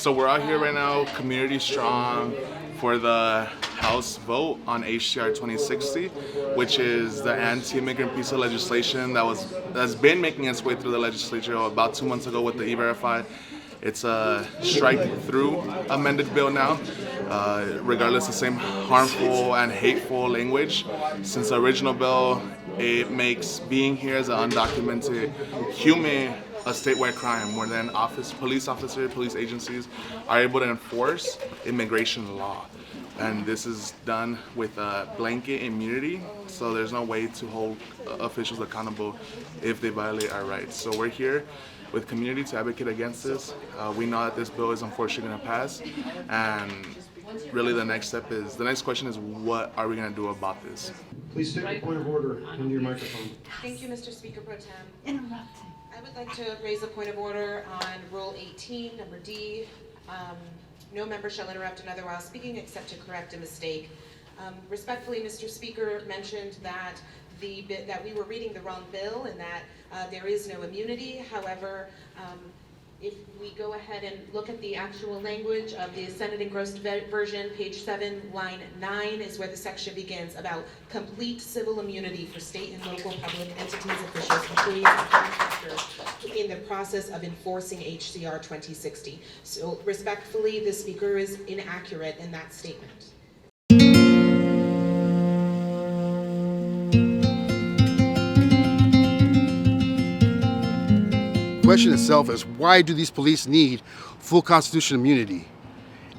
So we're out here right now, community strong, for the House vote on HCR 2060, which is the anti-immigrant piece of legislation that's been making its way through the legislature about 2 months ago with the E-Verify. It's a strike-through amended bill now, regardless of the same harmful and hateful language. Since the original bill, it makes being here as an undocumented human a statewide crime, where then police officers, police agencies are able to enforce immigration law. And this is done with a blanket immunity, so there's no way to hold officials accountable if they violate our rights. So we're here with community to advocate against this. We know that this bill is unfortunately going to pass, and really the next question is, what are we going to do about this? Please state your point of order into your microphone. Thank you, Mr. Speaker Pro Tem. Interrupting. I would like to raise a point of order on Rule 18, number D. No member shall interrupt another while speaking except to correct a mistake. Respectfully, Mr. Speaker mentioned that that we were reading the wrong bill and that there is no immunity. However, if we go ahead and look at the actual language of the Senate engrossed version, page 7, line 9 is where the section begins about complete civil immunity for state and local public entities, officials, employees, and contractors in the process of enforcing HCR 2060. So respectfully, the Speaker is inaccurate in that statement. The question itself is, why do these police need full constitutional immunity?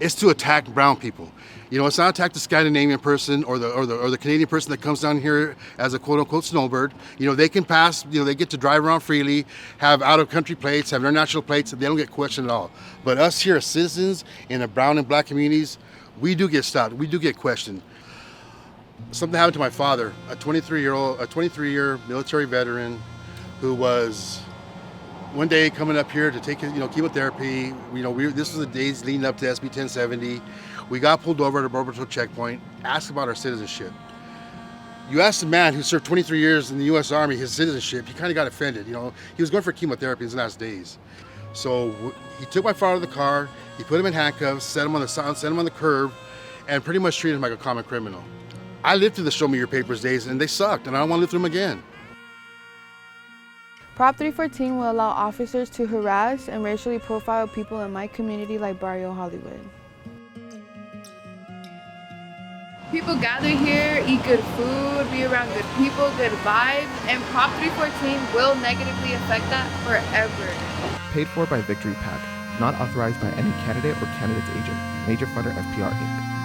It's to attack brown people. You know, it's not attack the Scandinavian person or the Canadian person that comes down here as a quote-unquote snowbird. You know, they can pass, you know, they get to drive around freely, have out-of-country plates, have international plates, and they don't get questioned at all. But us here as citizens in the brown and black communities, we do get stopped, we do get questioned. Something happened to my father, a 23-year military veteran who was one day coming up here to take, you know, chemotherapy. You know, this was the days leading up to SB 1070. We got pulled over at a Border Patrol checkpoint, asked about our citizenship. You asked a man who served 23 years in the U.S. Army his citizenship, he kind of got offended. You know, he was going for chemotherapy in his last days. So he took my father to the car, he put him in handcuffs, set him on the curb, and pretty much treated him like a common criminal. I lived through the show me your papers days, and they sucked, and I don't want to live through them again. Prop 314 will allow officers to harass and racially profile people in my community like Barrio Hollywood. People gather here, eat good food, be around good people, good vibes, and Prop 314 will negatively affect that forever. Paid for by Victory PAC, not authorized by any candidate or candidate's agent. Major funder FPR Inc.